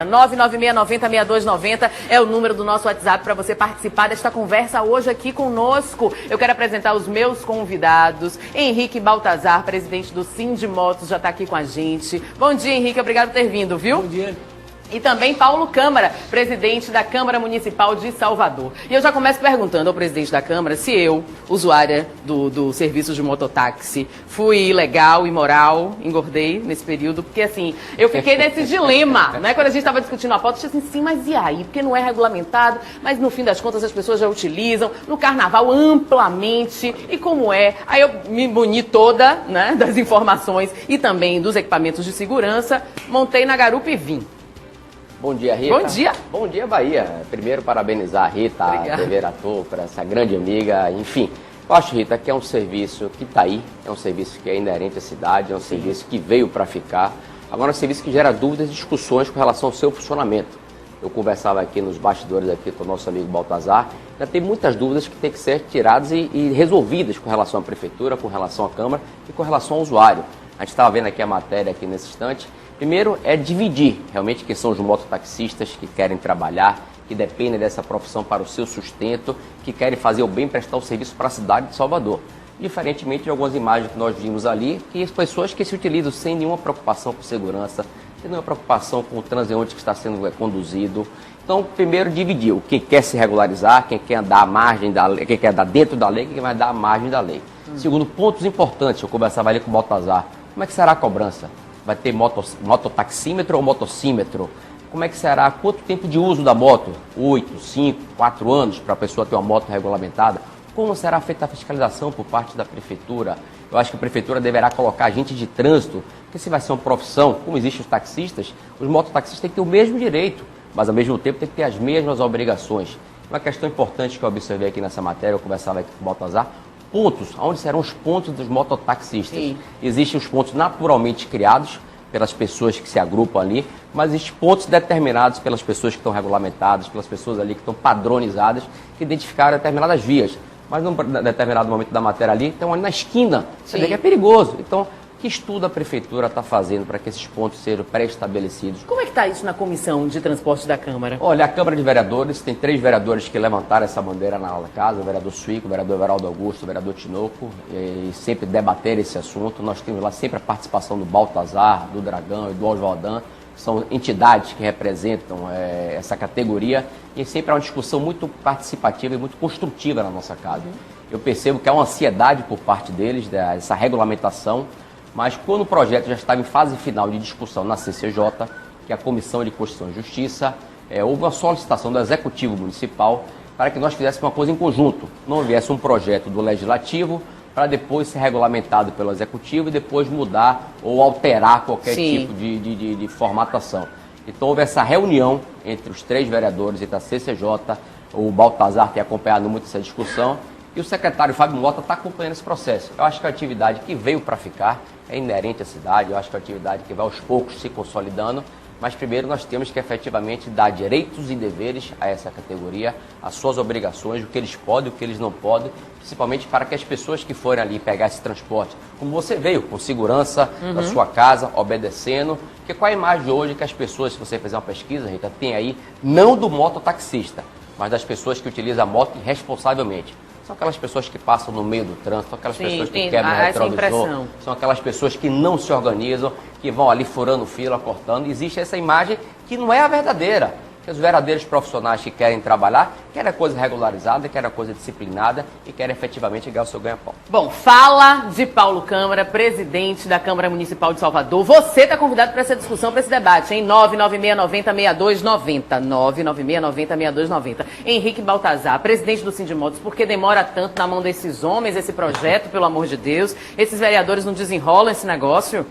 996906290 é o número do nosso WhatsApp para você participar desta conversa hoje aqui conosco. Eu quero apresentar os meus convidados. Henrique Baltazar, presidente do Sindimotos, já está aqui com a gente. Bom dia, Henrique. Obrigado por ter vindo, viu? Bom dia. E também Paulo Câmara, presidente da Câmara Municipal de Salvador. E eu já começo perguntando ao presidente da Câmara se eu, usuária do serviço de mototáxi, fui ilegal, imoral, engordei nesse período, porque assim, eu fiquei nesse dilema, né? Quando a gente estava discutindo a pauta, eu disse assim, sim, mas e aí? Porque não é regulamentado, mas no fim das contas as pessoas já utilizam, no carnaval amplamente, e como é? Aí eu me muni toda, né, das informações e também dos equipamentos de segurança, montei na garupa e vim. Bom dia, Rita. Bom dia. Bom dia, Bahia. Primeiro, parabenizar a Rita, Obrigada. a TV Ator, por essa grande amiga. Enfim, eu acho, Rita, que é um serviço que está aí, é um serviço que é inerente à cidade, é um serviço que veio para ficar. Agora, é um serviço que gera dúvidas e discussões com relação ao seu funcionamento. Eu conversava aqui nos bastidores aqui com o nosso amigo Baltazar, já tem muitas dúvidas que têm que ser tiradas e resolvidas com relação à Prefeitura, com relação à Câmara e com relação ao usuário. A gente estava vendo aqui a matéria aqui nesse instante. Primeiro é dividir realmente quem são os mototaxistas que querem trabalhar, que dependem dessa profissão para o seu sustento, que querem fazer o bem, prestar o serviço para a cidade de Salvador. Diferentemente de algumas imagens que nós vimos ali, que as pessoas que se utilizam sem nenhuma preocupação com segurança, sem nenhuma preocupação com o transeunte que está sendo conduzido. Então, primeiro dividir o que quer se regularizar, quem quer andar à margem da lei, quem quer andar dentro da lei, quem vai dar à margem da lei. Segundo, pontos importantes, eu conversava ali com o Baltazar, como é que será a cobrança? Vai ter mototaxímetro ou motocímetro? Como é que será? Quanto tempo de uso da moto? 8, 5, 4 anos para a pessoa ter uma moto regulamentada? Como será feita a fiscalização por parte da Prefeitura? Eu acho que a Prefeitura deverá colocar agente de trânsito, porque se vai ser uma profissão, como existem os taxistas, os mototaxistas têm que ter o mesmo direito, mas ao mesmo tempo tem que ter as mesmas obrigações. Uma questão importante que eu observei aqui nessa matéria, eu conversava aqui com o Baltazar, pontos, onde serão os pontos dos mototaxistas. Sim. Existem os pontos naturalmente criados pelas pessoas que se agrupam ali, mas existem pontos determinados pelas pessoas que estão regulamentadas, pelas pessoas ali que estão padronizadas, que identificaram determinadas vias. Mas num determinado momento da matéria ali, estão ali na esquina, você vê que é perigoso. Então, que estudo a Prefeitura está fazendo para que esses pontos sejam pré-estabelecidos? Como é que está isso na Comissão de Transporte da Câmara? Olha, a Câmara de Vereadores, tem 3 vereadores que levantaram essa bandeira na casa, o vereador Suíco, o vereador Everaldo Augusto, o vereador Tinoco, e sempre debateram esse assunto. Nós temos lá sempre a participação do Baltazar, do Dragão e do Osvaldan, que são entidades que representam essa categoria, e sempre há uma discussão muito participativa e muito construtiva na nossa casa. Eu percebo que há uma ansiedade por parte deles, dessa regulamentação, mas quando o projeto já estava em fase final de discussão na CCJ, que é a Comissão de Constituição e Justiça, houve uma solicitação do Executivo Municipal para que nós fizéssemos uma coisa em conjunto. Não houvesse um projeto do Legislativo para depois ser regulamentado pelo Executivo e depois mudar ou alterar qualquer tipo de formatação. Então houve essa reunião entre os 3 vereadores e da CCJ, o Baltazar tem acompanhado muito essa discussão, e o secretário Fábio Mota está acompanhando esse processo. Eu acho que é uma atividade que veio para ficar, é inerente à cidade, eu acho que é uma atividade que vai aos poucos se consolidando, mas primeiro nós temos que efetivamente dar direitos e deveres a essa categoria, as suas obrigações, o que eles podem, o que eles não podem, principalmente para que as pessoas que forem ali pegar esse transporte, como você veio, com segurança, da sua casa, obedecendo, porque qual é a imagem hoje que as pessoas, se você fizer uma pesquisa, Rita, tem aí, não do mototaxista, mas das pessoas que utilizam a moto irresponsavelmente. São aquelas pessoas que passam no meio do trânsito, são aquelas pessoas que quebram o retrovisor, são aquelas pessoas que não se organizam, que vão ali furando fila, cortando. Existe essa imagem que não é a verdadeira. Que os verdadeiros profissionais que querem trabalhar, querem a coisa regularizada, querem a coisa disciplinada e querem efetivamente ganhar o seu ganha-pão. Bom, fala de Paulo Câmara, presidente da Câmara Municipal de Salvador. Você está convidado para essa discussão, para esse debate, hein? 996906290. 996906290. Henrique Baltazar, presidente do Sindimotos, por que demora tanto na mão desses homens, esse projeto, pelo amor de Deus? Esses vereadores não desenrolam esse negócio?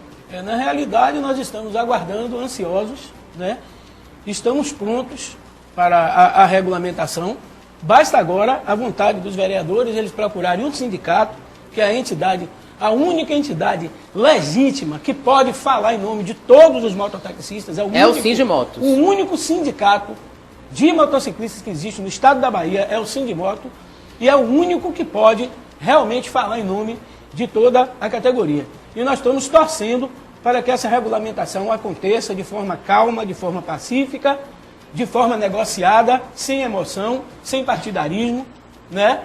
Na realidade, nós estamos aguardando, ansiosos, né? Estamos prontos para a regulamentação. Basta agora a vontade dos vereadores, eles procurarem um sindicato, que é a entidade, a única entidade legítima que pode falar em nome de todos os mototaxistas. O Sindimotos. O único sindicato de motociclistas que existe no estado da Bahia é o Sindimoto, e é o único que pode realmente falar em nome de toda a categoria. E nós estamos torcendo para que essa regulamentação aconteça de forma calma, de forma pacífica, de forma negociada, sem emoção, sem partidarismo, né?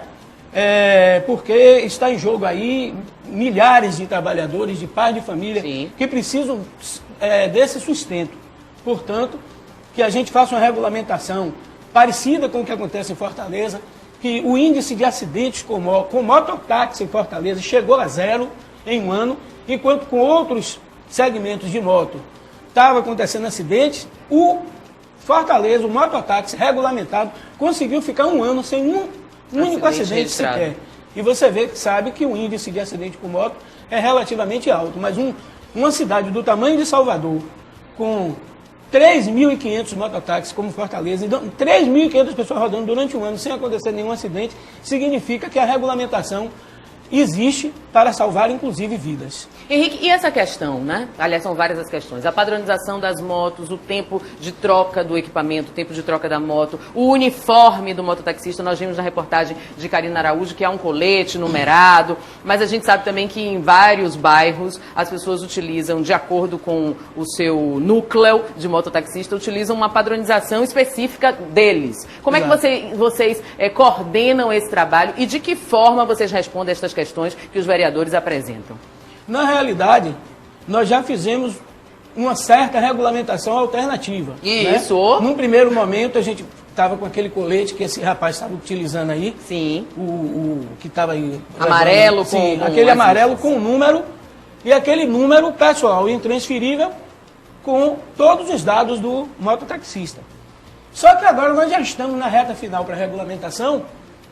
Porque está em jogo aí milhares de trabalhadores, de pais de família, Sim. que precisam desse sustento. Portanto, que a gente faça uma regulamentação parecida com o que acontece em Fortaleza, que o índice de acidentes com mototáxi em Fortaleza chegou a 0 em um ano, enquanto com outros segmentos de moto estava acontecendo acidentes, o Fortaleza, o mototáxi regulamentado, conseguiu ficar um ano sem um único acidente sequer. E você sabe que o índice de acidente com moto é relativamente alto, mas uma cidade do tamanho de Salvador, com 3.500 mototáxis como Fortaleza, então 3.500 pessoas rodando durante um ano sem acontecer nenhum acidente, significa que a regulamentação existe para salvar, inclusive, vidas. Henrique, e essa questão, né? Aliás, são várias as questões. A padronização das motos, o tempo de troca do equipamento, o tempo de troca da moto, o uniforme do mototaxista. Nós vimos na reportagem de Karina Araújo que é um colete numerado, mas a gente sabe também que em vários bairros as pessoas utilizam, de acordo com o seu núcleo de mototaxista, utilizam uma padronização específica deles. Como Exato. é que vocês coordenam esse trabalho e de que forma vocês respondem a estas questões que os vereadores apresentam? Na realidade, nós já fizemos uma certa regulamentação alternativa. Isso. Né? Num primeiro momento, a gente estava com aquele colete que esse rapaz estava utilizando aí. Sim. O que estava aí. Amarelo com... Sim, aquele amarelo com o número. E aquele número pessoal intransferível com todos os dados do mototaxista. Só que agora nós já estamos na reta final para a regulamentação.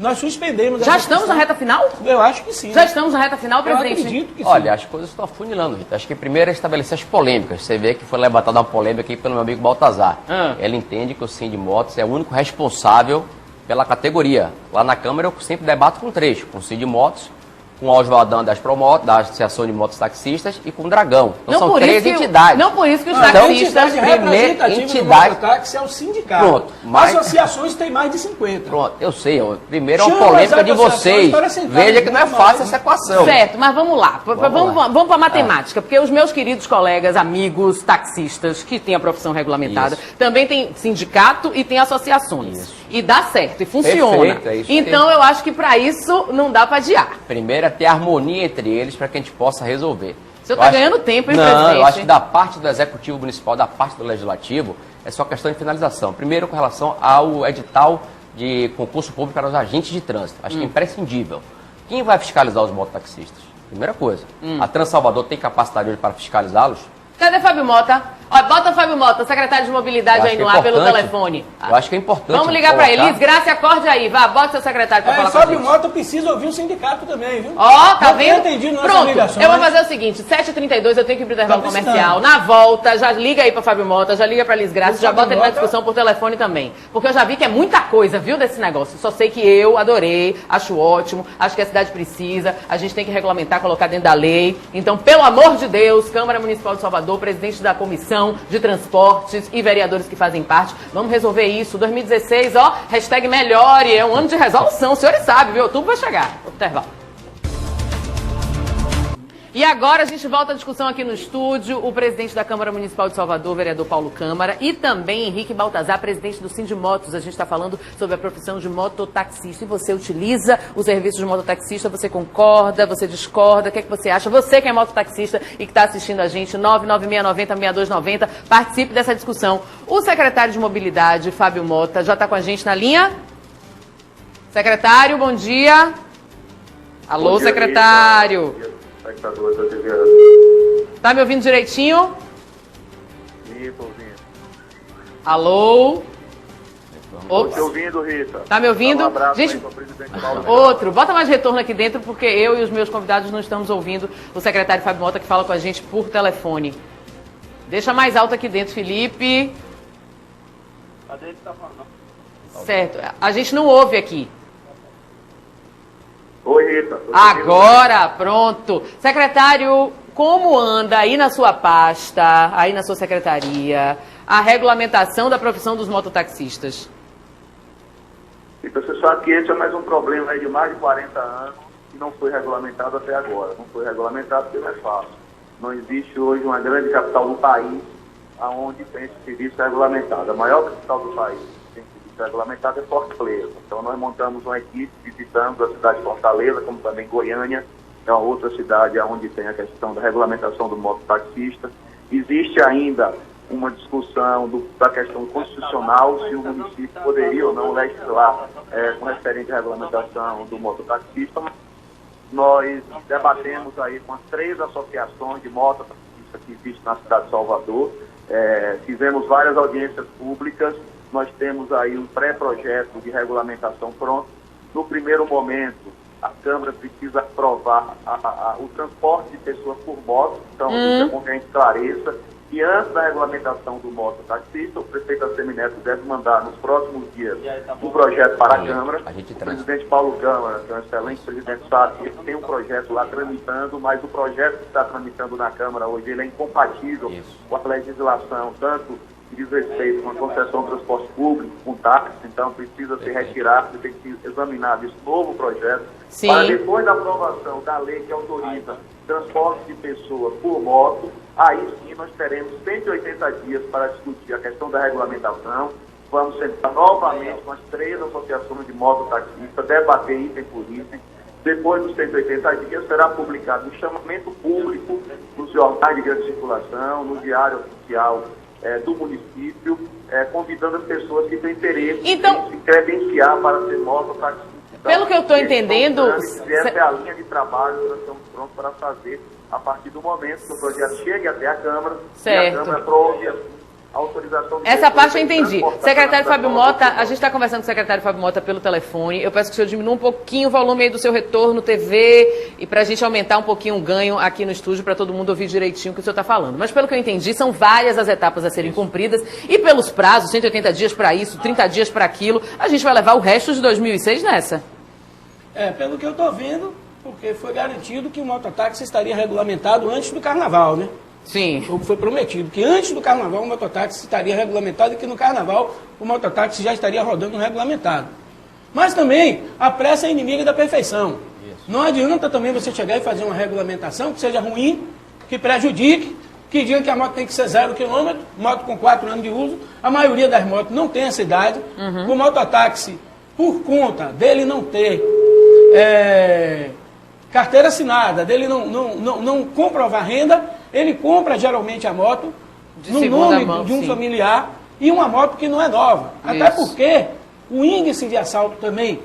Nós suspendemos Já estamos na reta final? Eu acho que sim. Já estamos na reta final, presidente? Eu acredito que sim. Olha, as coisas estão afunilando, Rita. Acho que primeiro é estabelecer as polêmicas. Você vê que foi levantada uma polêmica aqui pelo meu amigo Baltazar. Ele entende que o Sindimotos é o único responsável pela categoria. Lá na Câmara eu sempre debato com três, com o Sindimotos, com o Oswaldão da Associação de Motos Taxistas e com o Dragão. Então são três entidades. Não por isso que os Então, taxistas... representativa do mototáxi é o sindicato. Pronto, mas... Associações tem mais de 50. Pronto, eu sei. Primeiro é uma Chama polêmica as de vocês. Veja que não é fácil essa equação. Certo, mas vamos lá. Vamos para a matemática, porque os meus queridos colegas, amigos, taxistas, que têm a profissão regulamentada, também tem sindicato e tem associações. Isso. E dá certo, e funciona. Perfeito, é isso então eu acho que para isso não dá para adiar. Primeiro é ter harmonia entre eles para que a gente possa resolver. O senhor está ganhando tempo, hein, não, presidente? eu acho que da parte do Executivo Municipal, da parte do Legislativo, é só questão de finalização. Primeiro, com relação ao edital de concurso público para os agentes de trânsito. Acho que é imprescindível. Quem vai fiscalizar os mototaxistas? Primeira coisa. A Transalvador tem capacidade hoje para fiscalizá-los? Cadê Fábio Mota? Ó, bota Fábio Mota, secretário de mobilidade aí no ar pelo telefone. Eu acho que é importante. Vamos ligar para ele. Liz Graça, acorde aí. Vá, bota seu secretário para falar com a Fábio gente. Mota precisa ouvir o sindicato também, viu? Ó, tá Não vendo? entendi nossas Pronto, ligações. eu vou fazer o seguinte, 7h32 eu tenho que ir pro intervalo Tá comercial. precisando. Na volta, já liga aí pra Fábio Mota, já liga pra Liz Graça, já Fábio bota ele na Mota. discussão por telefone também. Porque eu já vi que é muita coisa, viu, desse negócio. Só sei que eu adorei, acho ótimo, acho que a cidade precisa, a gente tem que regulamentar, colocar dentro da lei. Então, pelo amor de Deus, Câmara Municipal de Salvador, presidente da Comissão de Transportes e vereadores que fazem parte, vamos resolver isso. 2016, ó, hashtag melhore, é um ano de resolução, os senhores sabem, viu? Outubro vai chegar. Vou pro intervalo. E agora a gente volta à discussão aqui no estúdio, o presidente da Câmara Municipal de Salvador, vereador Paulo Câmara, e também Henrique Baltazar, presidente do Sindimotos. A gente está falando sobre a profissão de mototaxista. E você utiliza o serviço de mototaxista, você concorda, você discorda, o que é que você acha? Você que é mototaxista e que está assistindo a gente, 99690-6290, participe dessa discussão. O secretário de Mobilidade, Fábio Mota, já está com a gente na linha? Secretário, bom dia. Alô, Bom dia, secretário. Rita. Espectadores da TV. Tá me ouvindo direitinho? Isso, ouvindo. Alô? Tô te Ops. ouvindo, Rita. Tá me ouvindo? Um abraço Gente, aí pro presidente Paulo. outro. Bota mais retorno aqui dentro, porque eu e os meus convidados não estamos ouvindo o secretário Fábio Mota, que fala com a gente por telefone. Deixa mais alto aqui dentro, Felipe. Cadê ele que tá falando? Certo. A gente não ouve aqui. Oi, Rita. Tô te ouvindo. Agora, pronto. Secretário, como anda aí na sua pasta, aí na sua secretaria, a regulamentação da profissão dos mototaxistas? Rita, você sabe que esse é mais um problema aí de mais de 40 anos que não foi regulamentado até agora. Não foi regulamentado porque não é fácil. Não existe hoje uma grande capital do país onde tem esse serviço regulamentado. A maior capital do país que tem serviço regulamentado é Fortaleza. Então nós montamos uma equipe, visitamos a cidade de Fortaleza, como também Goiânia, é uma outra cidade onde tem a questão da regulamentação do mototaxista. Existe ainda uma discussão da questão constitucional, se o município poderia ou não legislar com referente à regulamentação do mototaxista. Nós debatemos aí com as 3 associações de mototaxistas que existem na cidade de Salvador, fizemos várias audiências públicas, nós temos aí um pré-projeto de regulamentação pronto. No primeiro momento, a Câmara precisa aprovar o transporte de pessoas por moto, então isso é bom que a gente esclareça. E antes da regulamentação do mototaxista, o prefeito Assemineto deve mandar nos próximos dias o projeto para a Câmara. O presidente Paulo Câmara, que é um excelente presidente, sabe que tem um projeto lá tramitando, mas o projeto que está tramitando na Câmara hoje ele é incompatível com a legislação, tanto que diz respeito com a concessão de transporte público, com táxi, então precisa ser retirado, tem que ser examinado esse novo projeto, para depois da aprovação da lei que autoriza transporte de pessoas por moto, aí sim nós teremos 180 dias para discutir a questão da regulamentação. Vamos sentar novamente com as 3 associações de mototaxistas, debater item por item. Depois dos 180 dias será publicado um chamamento público nos jornais de grande circulação, no Diário Oficial do município, convidando as pessoas que têm interesse em se credenciar para ser mototaxista. Pelo que eu estou entendendo... Essa é a linha de trabalho que nós estamos prontos para fazer a partir do momento que o projeto chegue até a Câmara e a Câmara aprove a autorização... Essa parte eu entendi. Secretário Fábio Mota, a gente está conversando com o secretário Fábio Mota pelo telefone. Eu peço que o senhor diminua um pouquinho o volume aí do seu retorno TV e para a gente aumentar um pouquinho o ganho aqui no estúdio para todo mundo ouvir direitinho o que o senhor está falando. Mas pelo que eu entendi, são várias as etapas a serem cumpridas e pelos prazos, 180 dias para isso, 30 dias para aquilo, a gente vai levar o resto de 2006 nessa. Pelo que eu estou vendo, porque foi garantido que o mototáxi estaria regulamentado antes do Carnaval, né? Sim. Foi prometido que antes do Carnaval o mototáxi estaria regulamentado e que no Carnaval o mototáxi já estaria rodando regulamentado. Mas também a pressa é inimiga da perfeição. Não adianta também você chegar e fazer uma regulamentação que seja ruim, que prejudique, que diga que a moto tem que ser 0 km, moto com 4 anos de uso. A maioria das motos não tem essa idade. O mototáxi, por conta dele não ter carteira assinada, dele não comprovar renda, ele compra geralmente a moto no nome de um familiar e uma moto que não é nova. Até porque o índice de assalto também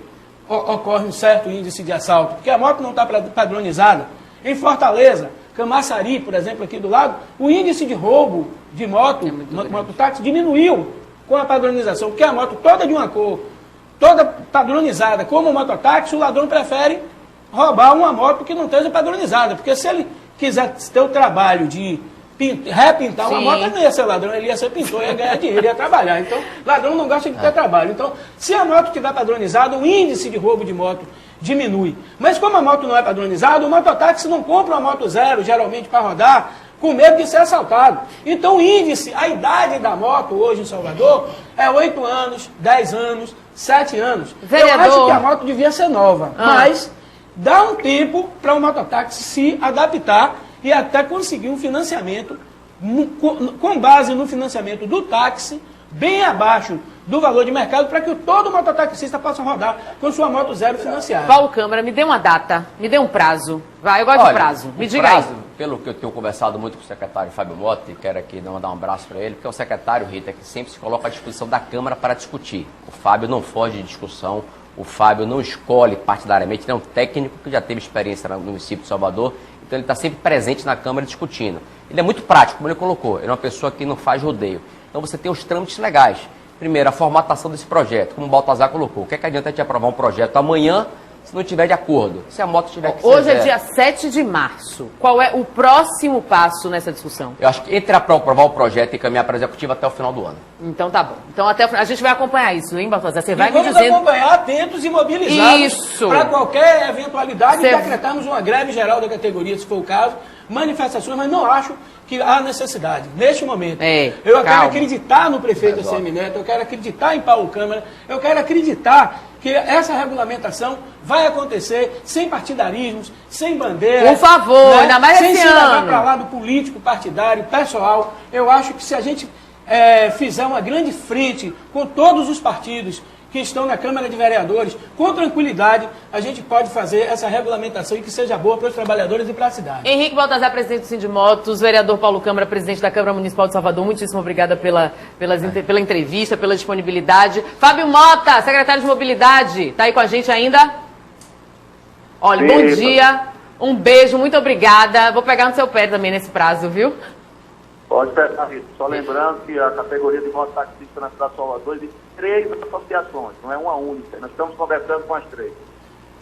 ocorre um certo índice de assalto, porque a moto não está padronizada. Em Fortaleza, Camaçari, por exemplo, aqui do lado, o índice de roubo de mototáxi diminuiu com a padronização, porque a moto toda de uma cor, toda padronizada como mototáxi, o ladrão prefere roubar uma moto que não esteja padronizada, porque se ele quiser ter o trabalho de repintar uma moto, ele não ia ser ladrão, ele ia ser pintor, ia ganhar dinheiro, ia trabalhar. Então, ladrão não gosta de ter trabalho. Então, se a moto estiver padronizada, o índice de roubo de moto diminui. Mas como a moto não é padronizada, o mototáxi não compra uma moto 0, geralmente, para rodar, com medo de ser assaltado. Então, o índice, a idade da moto hoje em Salvador é 8 anos, 10 anos, 7 anos. Vereador. Eu acho que a moto devia ser nova, mas dá um tempo para o mototáxi se adaptar e até conseguir um financiamento com base no financiamento do táxi, bem abaixo do valor de mercado, para que todo mototaxista possa rodar com sua moto 0 financiada. Paulo Câmara, me dê uma data, me dê um prazo. Vai, eu gosto de prazo. Me diga aí. Pelo que eu tenho conversado muito com o secretário Fábio Mota, e quero aqui mandar um abraço para ele, porque é o secretário, Rita, que sempre se coloca à disposição da Câmara para discutir. O Fábio não foge de discussão, o Fábio não escolhe partidariamente, ele é um técnico que já teve experiência no município de Salvador, então ele está sempre presente na Câmara discutindo. Ele é muito prático, como ele colocou, ele é uma pessoa que não faz rodeio. Então você tem os trâmites legais. Primeiro, a formatação desse projeto, como o Baltazar colocou. O que adianta a gente aprovar um projeto amanhã se não tiver de acordo? Se a moto tiver que ser Hoje é dia 7 de março. Qual é o próximo passo nessa discussão? Eu acho que entre aprovar o projeto e caminhar para a executiva até o final do ano. Então tá bom. Então até a gente vai acompanhar isso, hein, Baltazar? Você vai me vamos dizendo... acompanhar atentos e mobilizados para qualquer eventualidade e decretarmos uma greve geral da categoria, se for o caso, manifestações, mas não acho que há necessidade, neste momento. Eu quero acreditar no prefeito Assemineto, eu quero acreditar em Paulo Câmara, eu quero acreditar que essa regulamentação vai acontecer sem partidarismos, sem bandeira. Por favor, né? ainda mais sem esse se levar ano. para lado político, partidário, pessoal. Eu acho que se a gente fizer uma grande frente com todos os partidos que estão na Câmara de Vereadores, com tranquilidade, a gente pode fazer essa regulamentação e que seja boa para os trabalhadores e para a cidade. Henrique Baltazar, presidente do Sindimotos, vereador Paulo Câmara, presidente da Câmara Municipal de Salvador, muitíssimo obrigada pela entrevista, pela disponibilidade. Fábio Mota, secretário de Mobilidade, está aí com a gente ainda? Olha, bom dia, um beijo, muito obrigada. Vou pegar no seu pé também nesse prazo, viu? Pode pegar, Rita. Só lembrando que a categoria de mototaxista na cidade de Salvador existe 3 associações, não é uma única. Nós estamos conversando com as 3.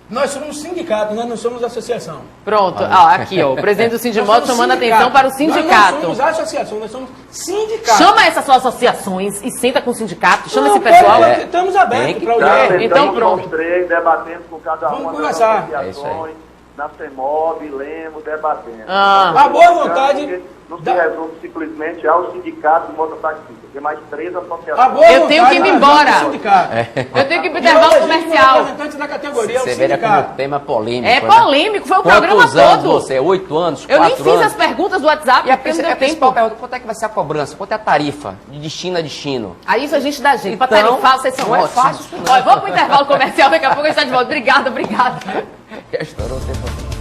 Nós somos sindicato, nós não somos associação. Pronto, aqui, ó, o presidente do Sindimotos chamando a atenção para o Nós sindicato. não somos associação, nós somos sindicato. Chama essas suas associações e senta com o sindicato, chama esse pessoal. Estamos abertos para o Então, diálogo. então pronto. Os 3 debatendo com cada Vamos uma das conversar. associações, na CEMOB, Lemos, debatendo. A boa vontade Não se resume simplesmente ao sindicato de mototaxistas. Tem mais 3 A associações. boa Eu tenho que ir vontade embora. do sindicato. Eu tenho que ir pro E intervalo hoje existe um comercial. representante da categoria, Você o vê como sindicato. o tema polêmico. É né? polêmico, foi o programa Quantos anos todo. você? 8 anos? Eu nem 4 fiz anos? as perguntas do WhatsApp, E a, porque não deu a principal tempo. pergunta, quanto é que vai ser a cobrança? Quanto é a tarifa? De destino a destino? Aí isso a gente dá jeito. Pra Então, tarifar, vocês são não é ótimos. fácil isso não. Olha, vamos pro intervalo comercial, daqui a pouco a gente está de volta. Obrigada, obrigada. Estourou o tempo.